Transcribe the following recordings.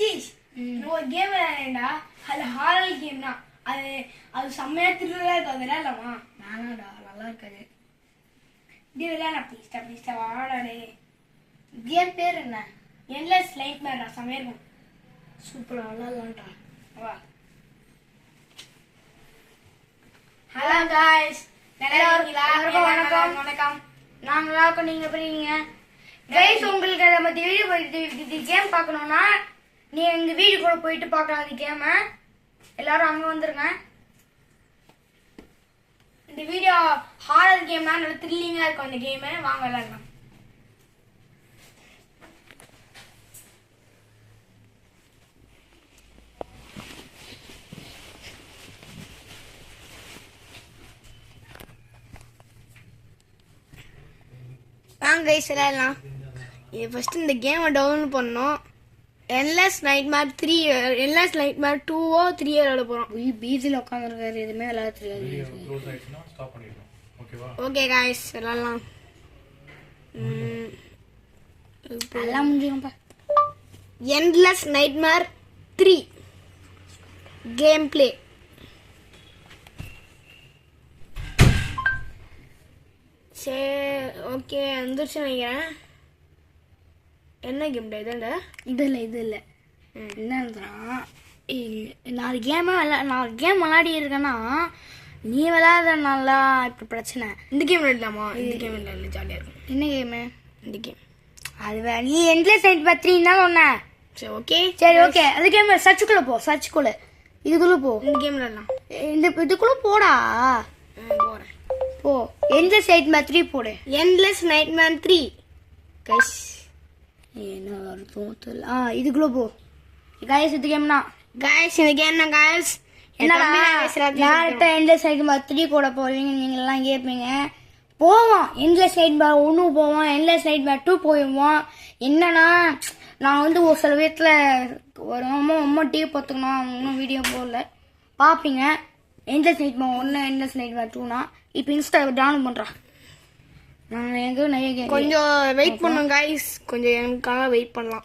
நிதிஷ் ஒரு கேம் விளையாடா, அது horror game தான். அது அது செம்மையா திருவிழா இருக்கு. அது விளையாடலாமா? நானாடா நல்லா இருக்காது. இப்படி விளையாடலாம். ப்ளீஸ்டா வாடாடே. கேம் பேர் என்ன? என்லெஸ் லைட் மேரா. செம்மையா இருக்கும். சூப்பரா விளையாடலாம்டா. வா. ஹலோ காய்ஸ், எல்லாருக்கும் வணக்கம். வணக்கம். நான் நல்லா இருக்கோம். நீங்க எப்படி இருக்கீங்க கைஸ்? உங்களுக்கு நம்ம வீடியோ கேம் பார்க்கணும்னா நீ எங்க வீடியோ கூட போயிட்டு பார்க்கலாம். அந்த கேமை எல்லாரும் அங்க வந்துருங்க. இந்த வீடியோ ஹாரர் கேம் தான். நல்ல த்ரில்லிங்கா இருக்கும் இந்த கேம். வாங்க விளையாடலாம். வாங்க கைஸ் விளையாடலாம். ஃபர்ஸ்ட் இந்த கேமை டவுன்லோட் பண்ணோம். என்லெஸ் நைட்மேர் 3 என்லெஸ் நைட்மேர் 2ஓ 3ஓ விளையாட போறோம். பீச்சில் உட்காந்துருக்காரு. எதுவுமே விளையாட தெரியாது. ஓகே காய்ஸ் விளையாடலாம். எல்லாம் முடிஞ்சுங்கப்பா. Endless nightmare 3 game play. சரி ஓகே வந்துருச்சு நினைக்கிறேன். என்ன கேம்டா இதுண்டா? இது இல்லை என்னன்னா, நான் கேம் விளையாடி இருக்கேன்னா நீ விளையாடுறதுனால இப்போ பிரச்சனை. இந்த கேம் விளையாடலாமா? இந்த கேம் விளையாடல, ஜாலியாக இருக்கும். என்ன கேமு? இந்த கேம் அது நீ என்லெஸ் நைட்மேர் 3 தான் சொன்ன. சரி ஓகே அது கேம் சர்ச்சுக்குள்ளே போ. சர்ச்சுக்குள்ளே இதுக்குள்ளே போ. இந்த கேம் விளையாடலாம். இதுக்குள்ளே போடா. போகிறேன் போ. என்லெஸ் நைட்மேர் 3 போடு. என்லெஸ் நைட்மேர் 3 கைஸ் என்ன அர்த்தம் தெரியல. இதுக்குள்ள போ गाइस. இது கேம்னா गाइस இந்த கேம்னா गाइस என்னடா யார்ட்ட என்லெஸ் நைட்மேர் 3 கூட போவீங்க நீங்க எல்லாம் கேப்பீங்க. போவோம் என்லெஸ் நைட்மேர் 1 போவோம், என்லெஸ் நைட்மேர் 2 போவோம். என்னன்னா நான் வந்து ஒரு சில வீட்டில் ஒரு அம்மா டிவி பார்த்துக்கணும், இன்னும் வீடியோ போடல பார்ப்பீங்க. என்லெஸ் நைட்மேர் 1 என்லெஸ் நைட்மேர் 2னா இப்போ இன்ஸ்டா டவுன்லோட் பண்ணுறேன். நான் எனக்கு கொஞ்சம் வெயிட் பண்ணும் गाइस. கொஞ்சம் எனக்காக வெயிட் பண்ணலாம்.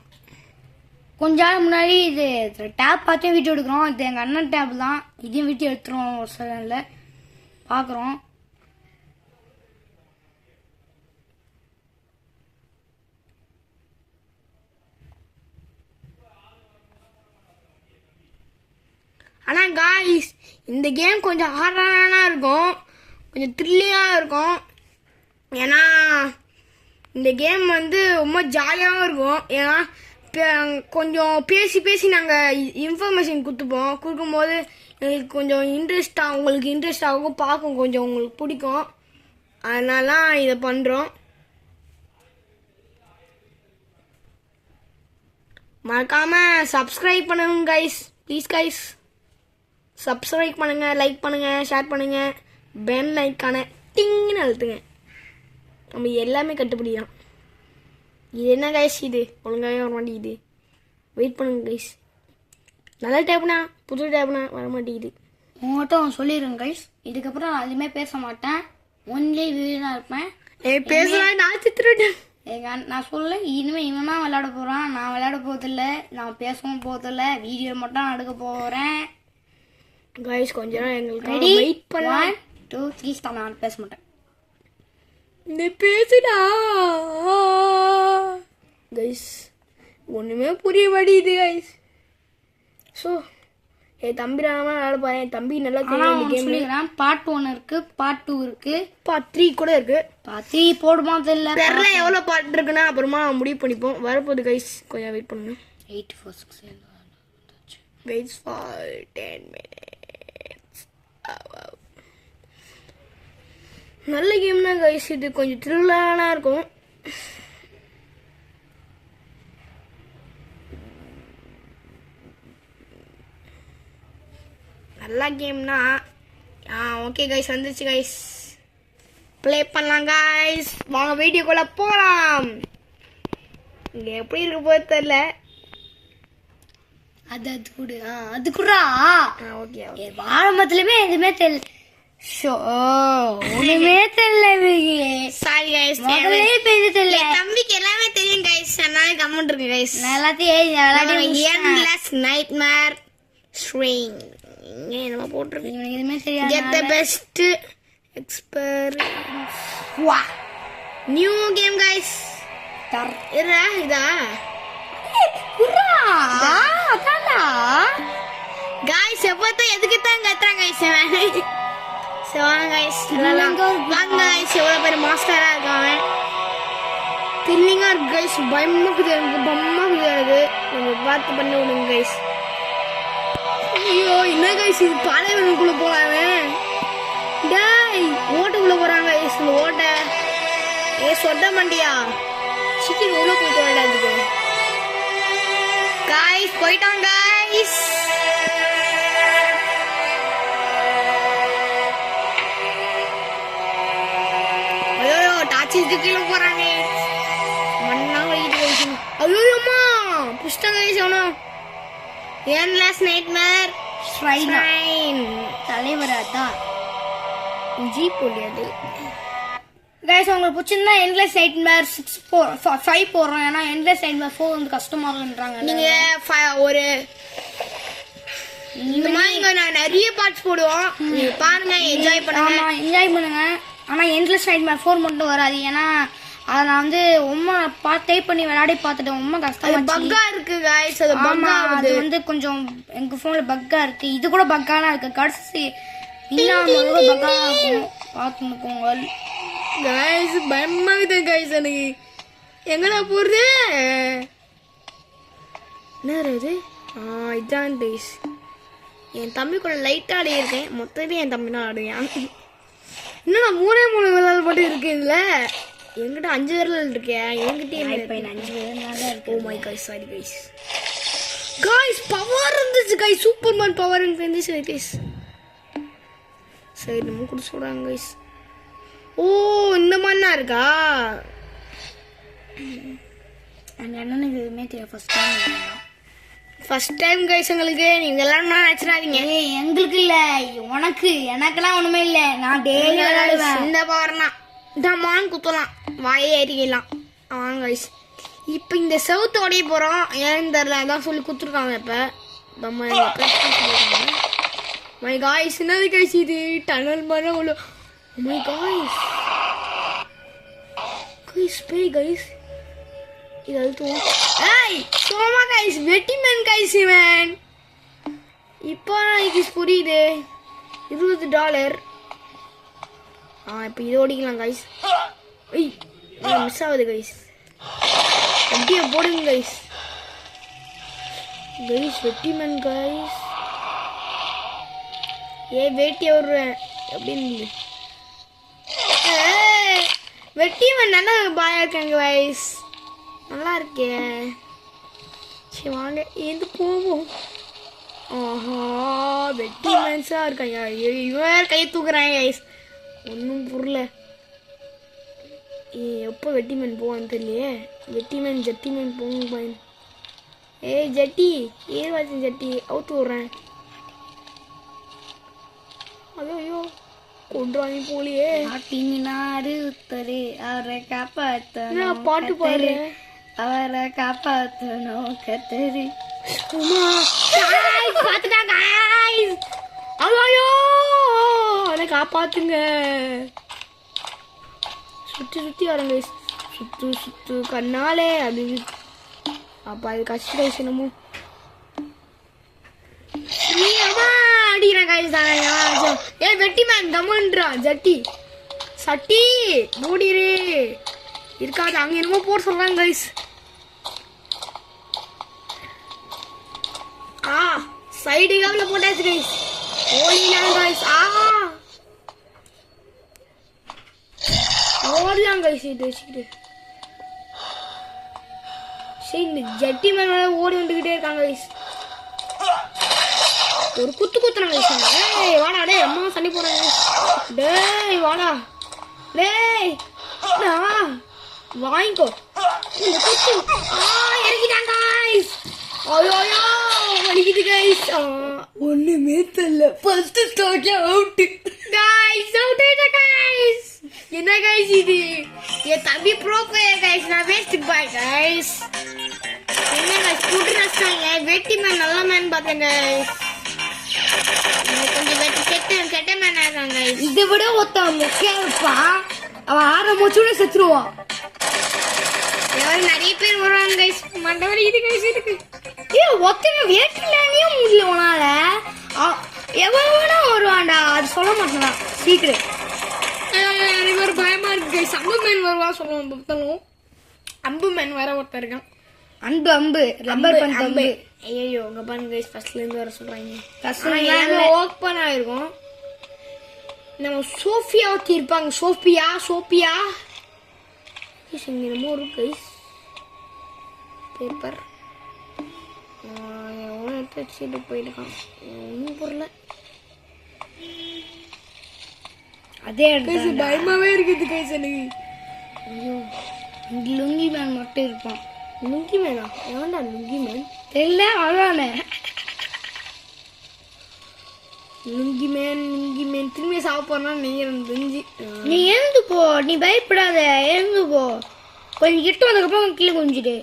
கொஞ்ச நாள் முன்னாடி இது டேப் பார்த்தே வீடியோ எடுக்கிறோம். இது எங்கள் அண்ணன் டேப் தான். இதையும் வீடியோ எடுத்துருவோம் ஒரு செகண்டில் பார்க்குறோம். ஆனால் गाइस இந்த கேம் கொஞ்சம் ஹார்டானா இருக்கும், கொஞ்சம் த்ரில்லிங்காக இருக்கும். ஏன்னா இந்த கேம் வந்து ரொம்ப ஜாலியாகவும் இருக்கும். ஏன்னா கொஞ்சம் பேசி நாங்கள் இன்ஃபர்மேஷன் கொடுக்கும்போது எங்களுக்கு கொஞ்சம் இன்ட்ரெஸ்டாக, உங்களுக்கு இன்ட்ரெஸ்டாகவும் பார்க்கும், கொஞ்சம் உங்களுக்கு பிடிக்கும். அதனால இதை பண்ணுறோம். மறக்காமல் சப்ஸ்கிரைப் பண்ணுங்க கைஸ், ப்ளீஸ் கைஸ். சப்ஸ்கிரைப் பண்ணுங்கள், லைக் பண்ணுங்கள், ஷேர் பண்ணுங்கள், பெல் லைக்கான டிங்னு அழுத்துங்க. நம்ம எல்லாமே கட்டுப்படி தான். இது என்ன கைஸ்? இது ஒழுங்காகவே வர மாட்டேங்குது. வெயிட் பண்ணுங்க கைஸ். நல்ல டேப்னா புது டேப்னா வர மாட்டேங்குது. உங்கள்கிட்ட சொல்லிடுங்க கைஸ், இதுக்கப்புறம் நான் அதுவுமே பேச மாட்டேன். ஒன்லி வீடாக இருப்பேன். பேசுகிறேன் நான் சித்திரட்டேன். நான் சொல்ல இனிமேல் இவன் தான் விளையாட போகிறான். நான் விளையாட போகிறதில்ல, நான் பேசவும் போகிறதில்ல, வீடியோ மட்டும் எடுக்க போகிறேன் கைஸ். கொஞ்ச நேரம் எங்களுக்கு வெயிட் பண்ண. 1 2 3 ஸ்டார்ட். நான் பேச மாட்டேன். இந்த பேசுடா கைஸ். ஒன்றுமே புரிய மாட்டேங்குது கைஸ். ஸோ என் தம்பி நான் விளையாட போகிறேன். என் தம்பி நல்லா கேம். பார்ட் 1 இருக்கு, பார்ட் 2 இருக்கு, பார்ட் 3 கூட இருக்கு. பார்ட் 3 போடுமா தெரியல. எவ்வளோ பார்ட் இருக்குன்னா அப்புறமா முடிவு பண்ணிப்போம். வரப்போகுது கைஸ், கொஞ்சம் வெயிட் பண்ணுங்க. 846 வெயிட் ஃபார் 10 minutes. நல்ல கேம் தான் கைஸ். இது கொஞ்சம் த்ரில்லானா இருக்கும். நல்ல கேம்னா ஓகே கைஸ், வந்துச்சு கைஸ். ப்ளே பண்ணலாம் கைஸ். வாங்க வீடியோக்குள்ள போகலாம். இங்கே எப்படி இருக்க போது தெரியல. அது கூட அது கூட ஓகே ஓகே. ஆரம்பத்துலயுமே எதுவுமே தெரியல. ஒண்ணுமே தெரியல. சாரி கைஸ், முதல்ல பேச தெரியல. தம்பிக்கு எல்லாமே தெரியும் கைஸ். ஆனா எல்லாமே கமெண்ட் இருக்கு கைஸ். நான் எல்லாத்தையும் எண்ட்லெஸ் நைட்மேர் ஸ்ட்ரிங் இங்க நம்ம போட்டுருக்கு. எதுவுமே தெரியாது. Get the best experience. வா நியூ கேம் கைஸ். இதா கைஸ் எப்போ எதுக்கு தான் கத்துறாங்க கைஸ். வாங்க கைஸ் வாங்க கைஸ். எவ்வளோ பேர் மாஸ்டரா இருக்காங்க. தில்லிங்கா இருக்கு கைஸ். பயமாக்குது எனக்கு. பம்மாக்குது எனக்கு. நம்ம பார்த்து பண்ணி விடுங்க கைஸ். ஐயோ என்ன கைஸ் இது பாலைவனக்குள்ள போறாங்க. டேய் ஓட்டுக்குள்ள போறாங்க கைஸ். இந்த ஓட்டை சொட்ட மண்டியா சிக்கன் உள்ள போயிட்டு விளையாடுது கைஸ். போயிட்டாங்க கைஸ். ஐயோ டாச்சி கீழே போறாங்க. மண்ணா வயிட்டு வைக்கணும். ஐயோ அம்மா புஷ்டாங்க கைஸ். அவனும் எண்ட்லெஸ் நைட்மேர் ஸ்ட்ரைன் தலைவர் அதான் ஜீப் ஒளியாது. கைஸ் உங்களுக்கு பிடிச்சிருந்தா எண்ட்லெஸ் நைட்மேர் 5 போடுறோம். ஏன்னா எண்ட்லெஸ் நைட்மேர் 4 வந்து கஷ்டமா இருக்குன்றாங்க. நீங்க ஒரு இந்த மாதிரி இங்க நான் நிறைய பார்ட்ஸ் போடுவோம். நீங்க பாருங்க என்ஜாய் பண்ணுங்க. என்ஜாய் பண்ணுங்க. ஆனா எண்ட்லெஸ் நைட்மேர் 4 மட்டும் வராது. ஏன்னா அதை நான் வந்து உண்மை டைப் பண்ணி விளையாடி பார்த்துட்டேன். உண்மை கஷ்டமா பக்கா இருக்கு கைஸ். அது பக்கா அது வந்து கொஞ்சம் எங்க போன்ல பக்கா இருக்கு. இது கூட பக்காலாம் இருக்கு. கடைசி இல்லாம பக்கா இருக்கும். பார்த்துக்கோங்க கைஸ். பயமாகுது கைஸ் எனக்கு. எங்கடா போறது என்ன இது? இதான் கைஸ். என் தம்பி கூட லைட்டா ஆடி இருக்கேன். மொத்தத்தையும் என் தம்பி தான் ஆடுவேன். இன்னும் நான் 3 விரல் மட்டும் இருக்கு. இதுல என்கிட்ட 5 விரல் இருக்கேன். என்கிட்ட 5 விரல் இருக்கு. Oh my guys sorry guys. Guys power இருந்துச்சு கைஸ். சூப்பர்மேன் பவர் இருந்துச்சு கைஸ். சரி நம்ம கூட சொல்றாங்க கைஸ். ஓ இந்த மாதிரினா இருக்கா. என்னன்னு எதுவுமே தெரியும். ஃபர்ஸ்ட் டைம் கைஸ் எங்களுக்கு. நீங்க எல்லாரும் நினைச்சிடாதீங்க. எங்களுக்கு இல்ல உனக்கு. எனக்கெல்லாம் ஒண்ணுமே இல்ல. நான் டெய்லி விளையாடுவேன். இந்த பவர்னா டமான் குத்தலாம். வாயே ஏறிக்கலாம். வாங்க கைஸ். இப்போ இந்த செவுத்தோடைய போறோம். ஏன்னு தெரியல. அதான் சொல்லி குத்துருக்காங்க. இப்ப நம்ம மை காய்ஸ் என்னது கைஸ் இது டனல் மாதிரி உள்ள. மை காய்ஸ் கைஸ் பேய் கைஸ். இது அழுத்துவோம். ஏய் சோமா கைஸ் வெட்டிமேன் கைஸ். இவன் இப்போ எனக்கு புரியுது. $20. இப்போ இது ஓடிக்கலாம் கைஸ். ஐய் மிஸ் ஆகுது கைஸ். அப்படியே போடுங்க கைஸ். Guys வெட்டிமேன் guys. வேட்டி வருவேன் அப்படின்னு வெட்டிமேன் நல்லா பாயா இருக்காங்க கைஸ். நல்லா இருக்கே. சரி வாங்க எது போவோம். ஆஹா வெட்டிமேன்ஸா இருக்காங்க. இவன் கையை தூக்குறாங்க கைஸ். ஒன்றும் புரியல. எப்போ வெட்டிமேன் போவான்னு தெரியலையே. வெட்டிமேன் ஜட்டிமேன் போங்க பாயின். ஜட்டி ஏர்வாசி ஜட்டி அவுத்து விட்றேன். ஐயோ கொண்டுறாங்க போலியே. உத்தரு அவரை காப்பாத்தணும். பாட்டு பாரு. அவரை காப்பாத்தணும் கத்தரு. பாத்துட்டாங்க. ஐயோ அவனை காப்பாத்துங்க. சுற்றி சுற்றி வரங்க. சுத்து கண்ணாலே அது. அப்பா இது கஷ்ட கைசனமோ அடிக்கிறேன் கைஸ். வெட்டிமேன் கமன்றா ஜட்டி சட்டி மூடிரு இருக்காது. அங்க என்னமோ போட சொல்றாங்க கைஸ். சைடு காவல போட்டாச்சு கைஸ். ஓடிலாம் கைஸ். ஓடலாம் கைஸ். இது வச்சுக்கிட்டு சரி இந்த ஜட்டி மேல ஓடி வந்துகிட்டே இருக்காங்க கைஸ். ஒரு குத்து குத்துறாங்க கைஸ். டேய் வாடா டேய் அம்மா சண்டை போறாங்க. டேய் வாடா டேய் வாங்கிக்கோ இந்த குத்து. இறக்கிட்டாங்க கைஸ். ஐயோ வலிக்குது கைஸ். ஒண்ணுமே தெரியல. First start out guys. Out ஆயிட்ட கைஸ். என்ன கைஸ் இது? என் தம்பி ப்ரோ பிளேயர் கைஸ். நான் வேஸ்ட் பாய் கைஸ். என்ன ஸ்கூட்டர் நஷ்டாங்க வெட்டி மேன் நல்ல மேன் பார்த்தேங்க கொஞ்சம் வெட்டி கெட்ட மேன் ஆகாங்க இதை விட ஒருத்தன் முக்கியம் இருப்பான் அவன் ஆரம்பிச்சோட செத்துருவான் நிறைய பேர் வருவாங்க கைஸ் மண்டவரி இது கைஸ் இருக்கு ஒத்தனை வேட்டிலையும் முடியல உனால எவனா வருவான்டா அது சொல்ல மாட்டான் சீக்கிரம் எனக்கு ஒரு பயமா இருக்கு கைஸ் அம்பு மேன் வருவா சொல்லுவோம் புத்தலும் அம்பு மேன் வேற ஒருத்தர் இருக்கான் அம்பு அம்பு ரப்பர் பந்து அம்பு ஐயோ உங்க பாருங்க கைஸ் ஃபர்ஸ்ட்ல இருந்து வர சொல்றாங்க கஷ்டம் ஓப்பன் ஆயிருக்கும் நம்ம சோஃபியா ஒருத்தி இருப்பாங்க சோபியா என்னமோ ஒரு கைஸ் பேப்பர் எவ்வளோ எடுத்து வச்சுட்டு போயிருக்கான் ஒன்றும் பொருள் அதே கைஸ் பயமாவே இருக்குது கைஸ் எனக்கு ஐயோ இங்க லுங்கி மேன் மட்டும் இருப்பான் லுங்கி மேனா எவன்டா லுங்கி மேன் தெரியல அதானே லுங்கி மேன் திரும்பி சாப்பிட்றா நீங்க தெரிஞ்சு நீ எழுந்து போ நீ பயப்படாத எழுந்து போ கொஞ்சம் கிட்ட வந்ததுக்கப்புறம் கீழே குனிஞ்சிட்டு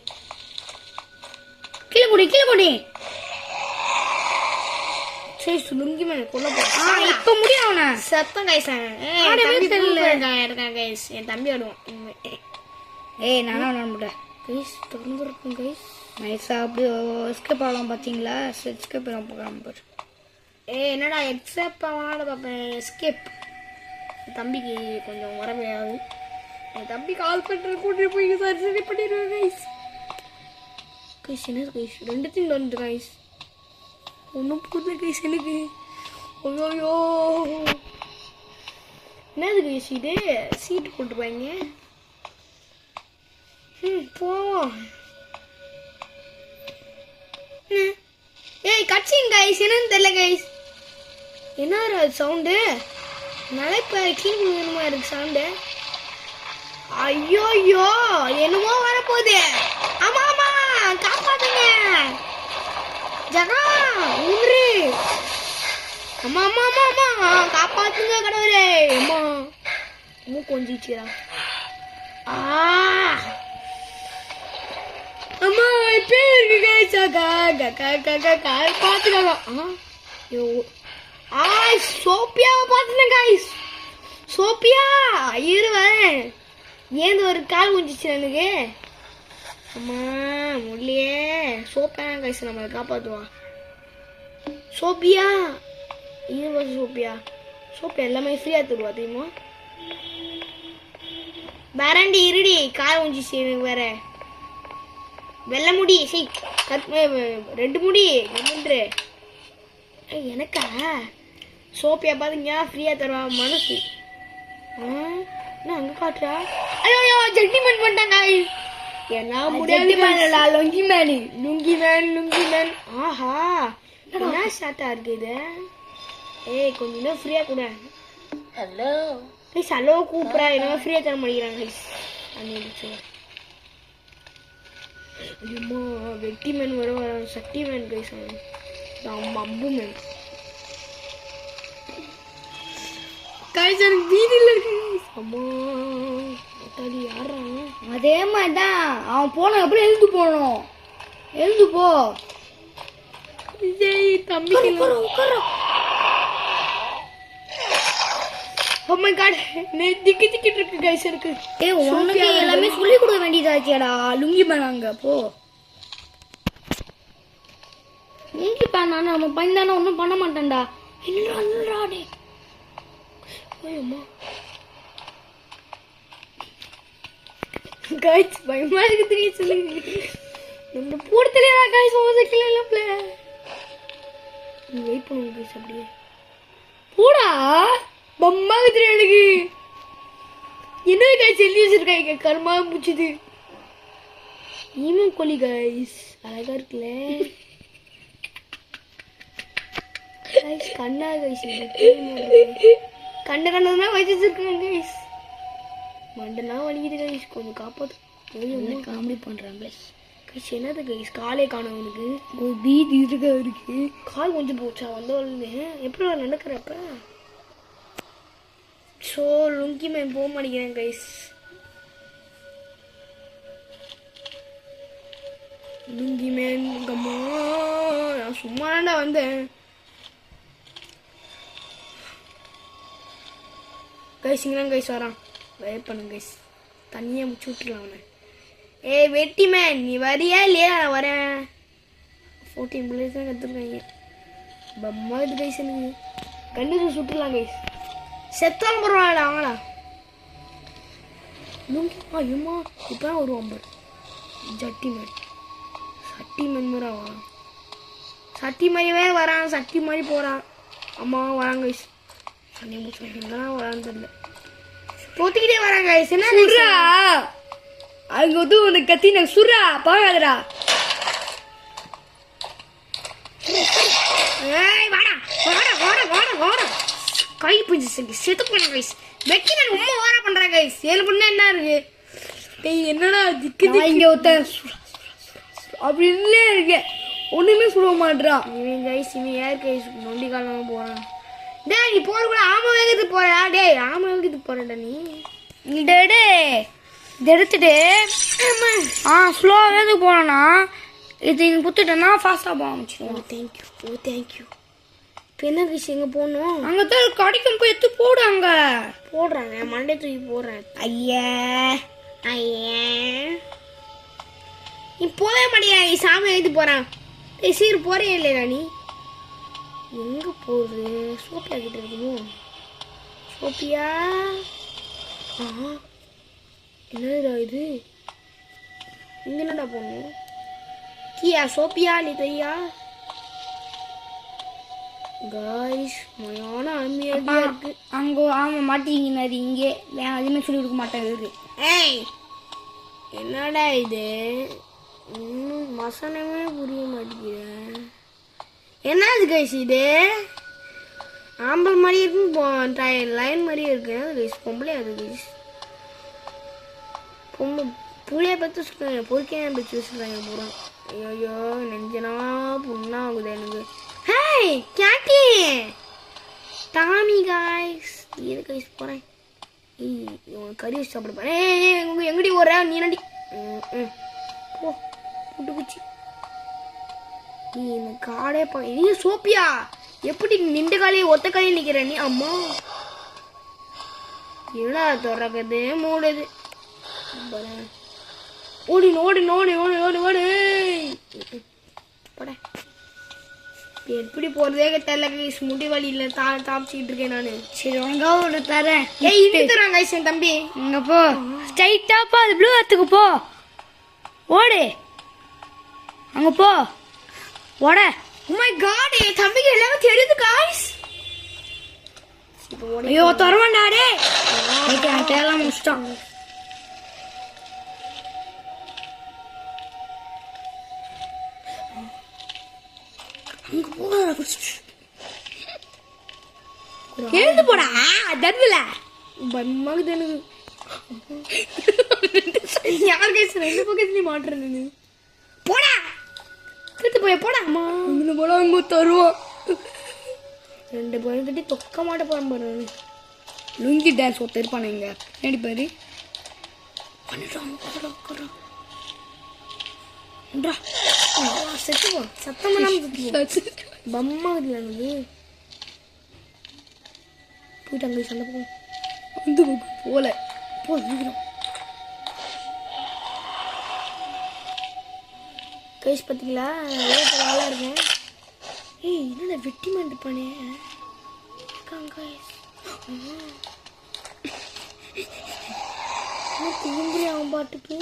கீழே குடி சரி லுங்கி மேன் கொல்ல போ இப்ப முடியும் அவனை சத்தம் கைஸ் இருக்கான் கைஸ் என் தம்பி ஆடுவான் ஏய் நானும் விளாட முடியல கைஸ் திறந்து இருக்கும் கைஸ் நைஸா அப்படி எஸ்கேப் ஆகலாம் பார்த்தீங்களா எஸ்கேப் போகலாம் பாரு என்னடா எக்ஸாப்ட் ஆனால பார்ப்பேன் எஸ்கேப் என் தம்பிக்கு கொஞ்சம் வரவையாது என் தம்பி கால் பண்ணுற கூட்டிட்டு போய் சரி பண்ணிடுவேன் கைஸ் கைஸ் என்ன கைஸ் ரெண்டுத்தையும் வந்து கைஸ் ஒன்றும் புரியல கைஸ் எனக்கு ஐயோ என்னது கைஸ் இது சீட்டு போட்டுருப்பாங்க போவோம் ஏய் கட்சிங் கைஸ் என்னன்னு தெரியல கைஸ் என்ன சவுண்டு நலைப்ப கீழ் வேணுமா இருக்கு சவுண்டு ஐயோ என்னமோ வரப்போகுது ஆமா காப்பாத்துங்க ஜகா ஊரு அம்மா காப்பாத்துங்க கடவுளே அம்மா கொஞ்சிச்சுடா அம்மா இப்பே இருக்கு கைஸ் பாத்துக்காங்க சோப்பியாவை பார்த்துட்டேன் கைஸ் சோப்பியா இருவேன் ஏந்து ஒரு கால் குஞ்சிச்சு எனக்கு அம்மா முடியே சோப்பியா கைஸ் நம்மளை காப்பாற்றுவான் சோப்பியா சோப்பியா எல்லாமே ஃப்ரீயாக தருவா தெரியுமா வேறாண்டி இருடி கால் குஞ்சிச்சு எனக்கு வேற வெள்ளை முடி ரெண்டு முடி எனக்கா சோப்பியா பாத்தீங்க ஃப்ரீயா தருவா மனசு என்ன அங்க காட்டுறா ஐயோ ஜென்டில்மேன் பண்ணிட்டாங்க என்ன முடியாது லுங்கி மேன் ஆஹா என்ன ஷார்ட்டா இருக்கு இது ஏய் கொஞ்சம் நேரம் ஃப்ரீயா கூட ஹலோ ப்ளீஸ் ஹலோ கூப்பிடா என்ன ஃப்ரீயா தர மாட்டேங்கிறாங்க அம்மா வெட்டி மேன் வர சக்தி மேன் கைஸ் அம்பு மேன் கைஸ் எனக்கு வீதியில் இருக்கு அம்மா தடி யாராங்க அதே மாதிரி தான் அவன் போன அப்புறம் எழுந்து போகணும் எழுந்து போ தம்பி உட்காரோம் Oh my god திக்கிட்டு இருக்கு கைஸ் இருக்கு உனக்கு எல்லாமே சொல்லி கொடுக்க வேண்டியதாச்சேடா லுங்கி மேன் அங்க போ லுங்கி மேன் நம்ம பையன் ஒன்றும் பண்ண மாட்டேன்டா என்னடா டே அம்மா கைஸ் பயமா இருக்குது சொல்லுங்க நம்ம போடுதலையா கைஸ் ஓசைக்கல இல்ல ப்ளே வெயிட் பண்ணுங்க கைஸ் அப்படியே போடா பம்மா வித்துற எனக்கு என்ன கைஸ் எழுதி வச்சிருக்காங்க கர்மா முடிச்சுது ஈமோ கோழி கைஸ் அழகா இருக்குல்ல கைஸ் கண்ணா கைஸ் கண்ணா வச்சு வச்சிருக்காங்க கைஸ் மண்டெல்லாம் வலிக்குது கைஸ் கொஞ்சம் காப்பாத்து காமெடி பண்றாங்க கைஸ் என்னது கைஸ் காலே காணும் அவனுக்கு ஒரு பீதி இருக்கு கால் கொஞ்சம் போச்சா வந்தவளு எப்படி நான் நடக்கிறப்ப ஸோ லுங்கி மேன் போக மாட்டேங்கிறேன் கைஸ் லுங்கி மேன் கம்மா நான் சும்மா தாண்டா வந்தேன். கைஸ் இங்கே தான் கைஸ் வரான். வெயிட் பண்ணுங்க கைஸ். தனியாக முடிச்சு விட்டுருலாம் அவனை. ஏய் வெட்டி மேன் நீ வரியா இல்லையா? நான் வரேன். 14 பிளேஸ் தான் கற்றுருக்காங்க. பம்மா இது கைஸ் எனக்கு கண்டிப்பாக சுட்டுலாம் கைஸ். செத்தாலும் பரவாயில்ல வாங்கடா. லுங்கி ஐயம்மா இப்போ தான் வருவான் பாரு. ஜட்டி மாதிரி சட்டி மாதிரி வரான். சட்டி மாதிரி வேறு வரான். சட்டி மாதிரி போகிறான். அம்மா வராங்க கைஸ். சண்டை முடிச்சு எங்கெல்லாம் வரான்னு தெரியல. போத்திக்கிட்டே வராங்க கைஸ். என்ன சுரா அங்க வந்து உனக்கு கத்தி நான் சுரா பாக்காதடா. ஏய் வாடா வாடா வாடா வாடா வாடா. கை பிடிச்சி செத்து போன கைஸ். வெட்டி நான் ரொம்ப வாரா பண்றேன் கைஸ். 7 பண்ணா என்ன இருக்கு? டேய் என்னடா திக்கு இங்க ஒருத்த அப்படி இல்லே இருக்கு. ஒண்ணுமே சொல்ல மாட்டான் இவன் கைஸ். இவன் ஏர் கைஸ் நொண்டி காலமா போறான். டேய் நீ போற கூட ஆமா வேகத்துக்கு போறா. டேய் ஆமா வேகத்துக்கு போறடா நீ. டேடே இதை எடுத்துட்டு ஸ்லோவா வேகத்துக்கு போனா இது இங்க புத்துட்டேன்னா ஃபாஸ்டா போக ஆரம்பிச்சிடுவோம். தேங்க்யூ. ஓ தேங்க்யூ. இப்போ என்ன கைஸ் எங்கே போகணும்? அங்கே தான் கடைக்கும் போய் எடுத்து போடுவாங்க. போடுறாங்க மண்டே தூக்கி போடுறேன். ஐயா ஐயா நீ போவே மாட்டியா? நீ சாமி எழுதி போகிறான். சீர் போறே இல்லையா நீ? எங்கே போகுது? சோப்பியா கிட்ட இருக்குமோ? சோப்பியா என்னடா இது? இங்கே என்னடா போகணும்? கியா சோப்பியா நீ தெரியா? காய்ஸ் மயான அம்மியாக இருக்கு. அங்கே ஆமாம் மாட்டீங்கன்னாரு. இங்கே வேற எதுவுமே சொல்லி கொடுக்க மாட்டேன் இருக்கு. ஏய் என்னடா இது? இன்னும் மசனமே புரிய மாட்டேங்குது. என்னது கைஸ் இது? ஆம்பல் மாதிரி இருக்கும். லைன் மாதிரியே இருக்கு. கைஸ் பொம்பளை அது கைஸ். புளியை பற்றி சொல்லுங்க. பொறுக்கையா பற்றி சொல்கிறாங்க பூரா. ஐயோ நெஞ்சனா புண்ணா ஆகுது எனக்கு. ஹேய் கேட்டி டாமி காய்ஸ். இது கைஸ் போகிறேன். இவன் கறி வச்சு சாப்பிட போகிறேன். ஏய் எங்கடி ஓடுற நீ? நடி போ புட்டு குச்சி. நீ இந்த காடே நீ சோப்பியா எப்படி நின்ற காலையே ஒத்த காலையே நிற்கிற நீ? அம்மா என்னடா திறக்குது மூடுது. ஓடி ஓடி ஓடி ஓடி ஓடி ஓடி போட. எப்படி போறதே தெரியல கைஸ். முடி வலியில தாப்பிச்சுக்கிட்டு இருக்கேன் நானு. சரி உனக்கா ஒரு தரேன். ஏய் இருக்கு தரான் கைஸ் என் தம்பி. இங்க போ ஸ்ட்ரைட்டா போ. அது ப்ளூ ஹத்துக்கு போ. ஓடு அங்க போ. ஓட. ஓ மை காட் என் தம்பிக்கு எல்லாமே தெரியுது கைஸ். ஐயோ தரமாண்டாடே. தேலாம் முடிச்சிட்டான். அங்க போறா. எழுந்து போடா தர்வில. பயமாகுது எனக்கு. யார் கைஸ் ரெண்டு பக்கத்துலயும் மாட்டுறேன் நீ. போடா கெட்டு போய் போடா. அம்மா இங்க போடா அங்க தருவோம். ரெண்டு பேரும் கிட்ட தொக்க மாட்ட போறேன் பாரு. லுங்கி டான்ஸ் ஒருத்தர் இருப்பானு இங்க ஏடி பாரு. செத்துவோம் சத்தம் பண்ணாம பம்மாகுதுல எனக்கு. போயிட்டு அங்கே சண்டை போகும். வந்து போல போ சீக்கிரம். கைஸ் பார்த்தீங்களா வேலை இருக்கேன். ஏய் என்னடா வெட்டி மாட்டுப்பானே திரும்பி அவன் பாட்டுக்கு.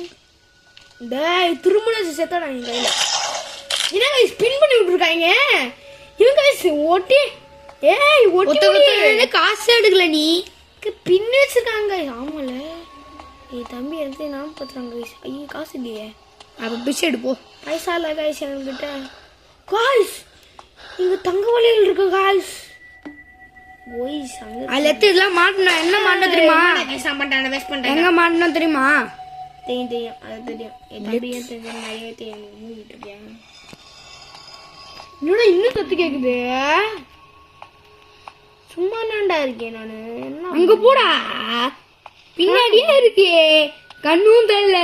டேய் திரும்ப செத்தாடா என் கையில. என்ன கைஸ் ஸ்பின் பண்ணி விட்டுருக்காங்க இவன் கைஸ். ஓட்டி ஏய் ஒட்டி காசு எடுக்கல நீ. பின்னு வச்சிருக்காங்க. ஆமால என் தம்பி எடுத்து நான் பார்த்துறாங்க கைஸ். ஐயோ காசு இல்லையே. அப்போ பிச்சை எடுப்போ. பைசா இல்லை கைஸ் என்கிட்ட. காய்ஸ் இங்க தங்க வளையல் இருக்கு காய்ஸ். ஓய்ஸ் அங்க அதுல எடுத்து இதெல்லாம் மாட்டணும். என்ன மாட்டணும் தெரியுமா? வேஸ்ட் பண்ணிட்டேன். எங்க மாட்டணும் தெரியுமா? தெரியும் அது தெரியும். என் தம்பி தெரியும் நிறைய தெரியும். மூடிட்டு இருக்கேன். என்னோட இன்னும் தத்து கேக்குது. சும்மா நான்டா இருக்கேன் நானு. என்ன அங்க போடா பின்னாடியே இருக்கே. கண்ணும் தெரியல.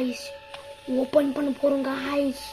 காய்ஸ் ஓப்பன் பண்ண போகிறோம் காய்ஸ்